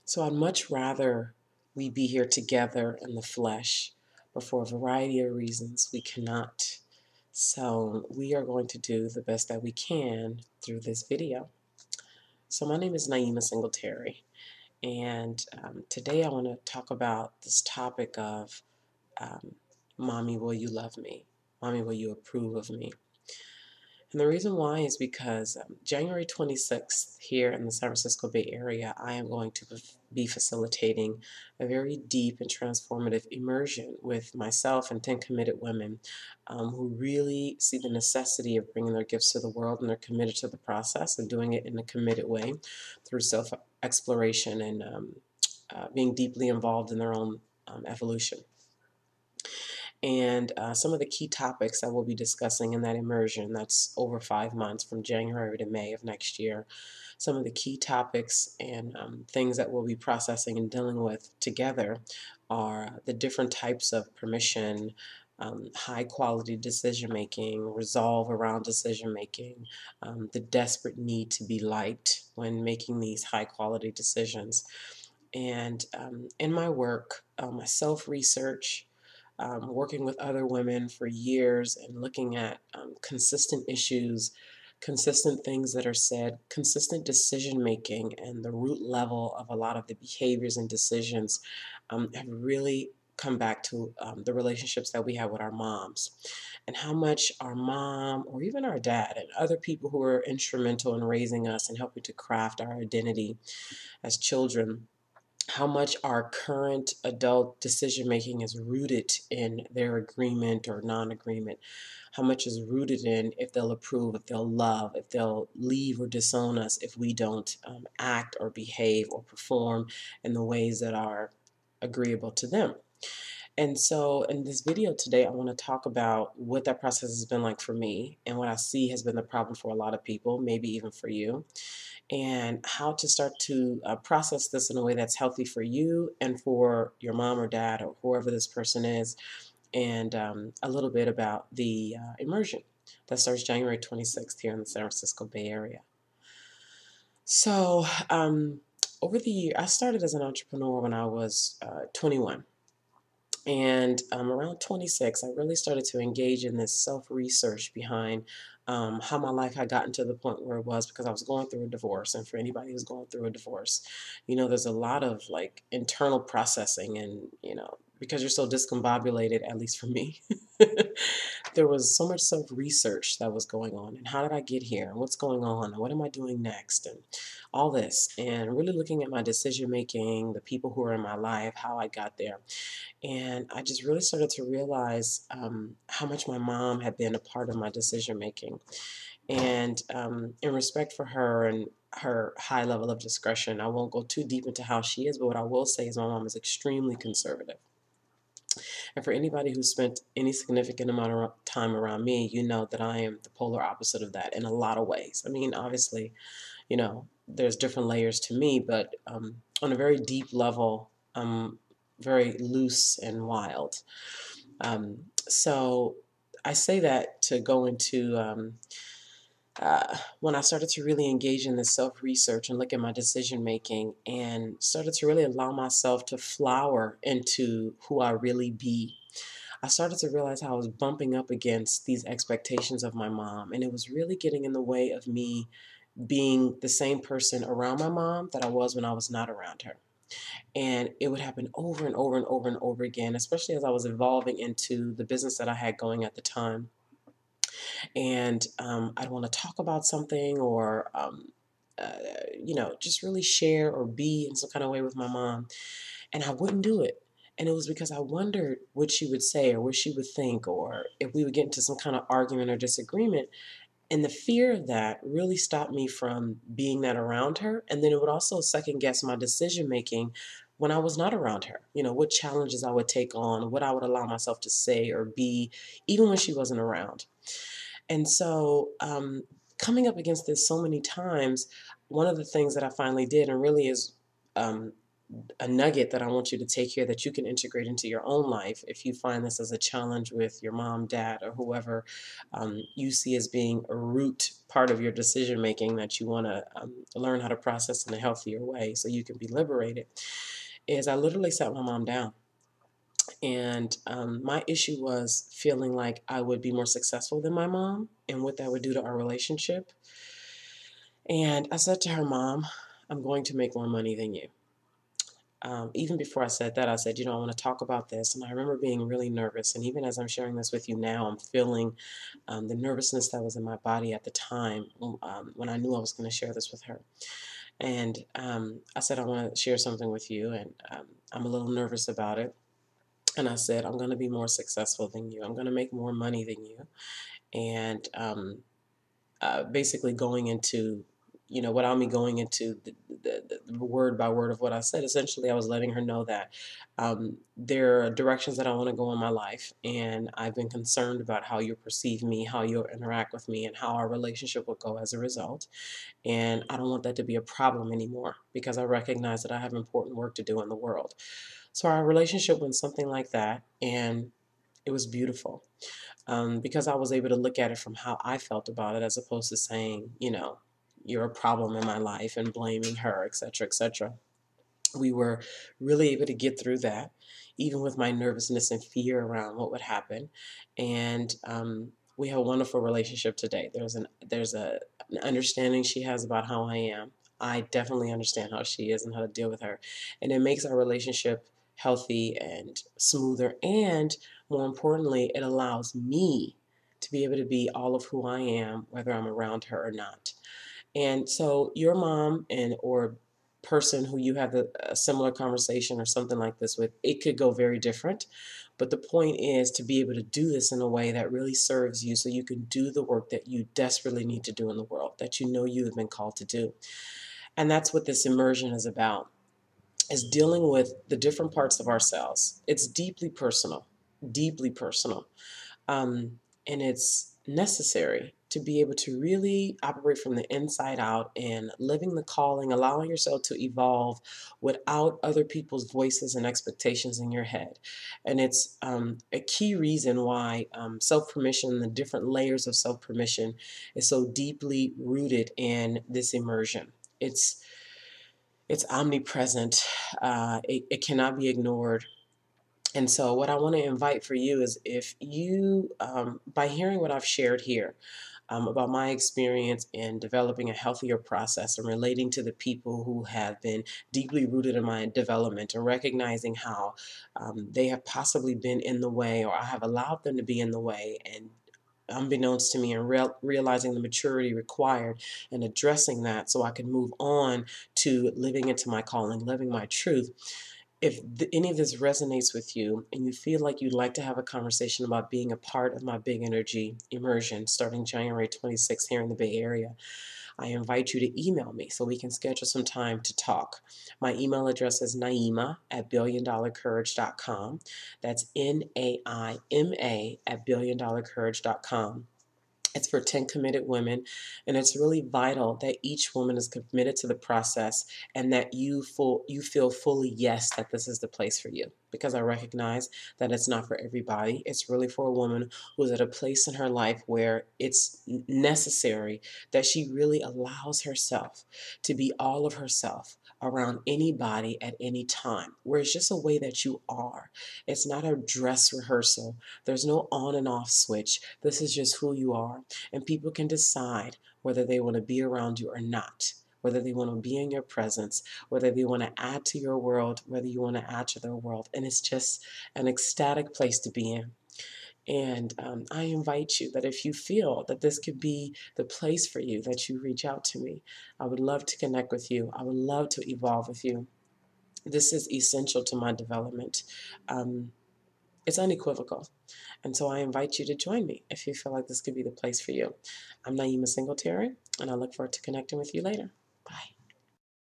So I'd much rather we be here together in the flesh, but for a variety of reasons we cannot. So we are going to do the best that we can through this video. So my name is Naima Singletary, and today I want to talk about this topic of Mommy, will you love me? Mommy, will you approve of me? And the reason why is because January 26th, here in the San Francisco Bay Area, I am going to be facilitating a very deep and transformative immersion with myself and 10 committed women who really see the necessity of bringing their gifts to the world, and they're committed to the process and doing it in a committed way through self exploration and being deeply involved in their own evolution. And some of the key topics that we'll be discussing in that immersion, that's over 5 months from January to May of next year. Some of the key topics and things that we'll be processing and dealing with together are the different types of permission, high quality decision making, resolve around decision making, the desperate need to be liked when making these high quality decisions. And in my work, my self research, working with other women for years and looking at consistent issues, consistent things that are said, consistent decision making, and the root level of a lot of the behaviors and decisions have really come back to the relationships that we have with our moms, and how much our mom or even our dad and other people who were instrumental in raising us and helping to craft our identity as children, how much our current adult decision making is rooted in their agreement or non agreement, how much is rooted in if they'll approve, if they'll love, if they'll leave or disown us if we don't act or behave or perform in the ways that are agreeable to them. And so, in this video today, I want to talk about what that process has been like for me and what I see has been the problem for a lot of people, maybe even for you, and how to start to process this in a way that's healthy for you and for your mom or dad or whoever this person is, and a little bit about the immersion that starts January 26th here in the San Francisco Bay Area. So, over the year, I started as an entrepreneur when I was 21. And around 26, I really started to engage in this self research behind how my life had gotten to the point where it was, because I was going through a divorce. And for anybody who's going through a divorce, there's a lot of like internal processing, and, because you're so discombobulated, at least for me, there was so much self research that was going on. And how did I get here? And what's going on? And what am I doing next? And all this. And really looking at my decision making, the people who are in my life, how I got there. And I just really started to realize how much my mom had been a part of my decision making. And in respect for her and her high level of discretion, I won't go too deep into how she is, but what I will say is my mom is extremely conservative. And for anybody who spent any significant amount of time around me, you know that I am the polar opposite of that in a lot of ways. I mean, obviously, there's different layers to me, but on a very deep level, very loose and wild. So I say that to go into when I started to really engage in this self research and look at my decision making and started to really allow myself to flower into who I really be. I started to realize how I was bumping up against these expectations of my mom, and it was really getting in the way of me being the same person around my mom that I was when I was not around her. And it would happen over and over and over and over again, especially as I was evolving into the business that I had going at the time. And I'd want to talk about something or, uh, just really share or be in some kind of way with my mom. And I wouldn't do it. And it was because I wondered what she would say or what she would think, or if we would get into some kind of argument or disagreement. And the fear of that really stopped me from being that around her. And then it would also second guess my decision making when I was not around her. What challenges I would take on, what I would allow myself to say or be, even when she wasn't around. And so, coming up against this so many times, one of the things that I finally did, and really is a nugget that I want you to take here that you can integrate into your own life if you find this as a challenge with your mom, dad, or whoever you see as being a root part of your decision making that you want to learn how to process in a healthier way so you can be liberated. Is I literally sat my mom down, and my issue was feeling like I would be more successful than my mom and what that would do to our relationship. And I said to her, Mom, I'm going to make more money than you. Even before I said that, I said, I want to talk about this. And I remember being really nervous. And even as I'm sharing this with you now, I'm feeling the nervousness that was in my body at the time when I knew I was going to share this with her. And I said, I want to share something with you. And I'm a little nervous about it. And I said, I'm going to be more successful than you. I'm going to make more money than you. And basically going into, without me going into the word by word of what I said, essentially I was letting her know that there are directions that I want to go in my life, and I've been concerned about how you perceive me, how you'll interact with me, and how our relationship will go as a result. And I don't want that to be a problem anymore because I recognize that I have important work to do in the world. So our relationship went something like that, and it was beautiful because I was able to look at it from how I felt about it as opposed to saying, you're a problem in my life and blaming her, etc., etc. We were really able to get through that, even with my nervousness and fear around what would happen. And we have a wonderful relationship today. An understanding she has about how I am. I definitely understand how she is and how to deal with her. And it makes our relationship healthy and smoother. And more importantly, it allows me to be able to be all of who I am, whether I'm around her or not. And so your mom or person who you have a similar conversation or something like this with, it could go very different. But the point is to be able to do this in a way that really serves you so you can do the work that you desperately need to do in the world, that you know you have been called to do. And that's what this immersion is about, is dealing with the different parts of ourselves. It's deeply personal, deeply personal. And it's necessary to be able to really operate from the inside out and living the calling, allowing yourself to evolve without other people's voices and expectations in your head. And it's a key reason why self permission, the different layers of self permission, is so deeply rooted in this immersion. It's omnipresent. It cannot be ignored. And so, what I want to invite for you is if you, by hearing what I've shared here about my experience in developing a healthier process and relating to the people who have been deeply rooted in my development and recognizing how they have possibly been in the way or I have allowed them to be in the way, and unbeknownst to me, and realizing the maturity required and addressing that so I can move on to living into my calling, living my truth. If any of this resonates with you and you feel like you'd like to have a conversation about being a part of my Big Energy immersion starting January 26th here in the Bay Area, I invite you to email me so we can schedule some time to talk. My email address is Naima at billiondollarcourage.com. That's Naima at billiondollarcourage.com. It's for 10 committed women, and it's really vital that each woman is committed to the process and that you feel fully yes that this is the place for you. Because I recognize that it's not for everybody. It's really for a woman who's at a place in her life where it's necessary that she really allows herself to be all of herself around anybody at any time, where it's just a way that you are. It's not a dress rehearsal. There's no on and off switch. This is just who you are. And people can decide whether they want to be around you or not, whether they want to be in your presence, whether they want to add to your world, whether you want to add to their world. And it's just an ecstatic place to be in. And I invite you that if you feel that this could be the place for you, that you reach out to me. I would love to connect with you. I would love to evolve with you. This is essential to my development. It's unequivocal. And so I invite you to join me if you feel like this could be the place for you. I'm Naima Singletary, and I look forward to connecting with you later. Bye.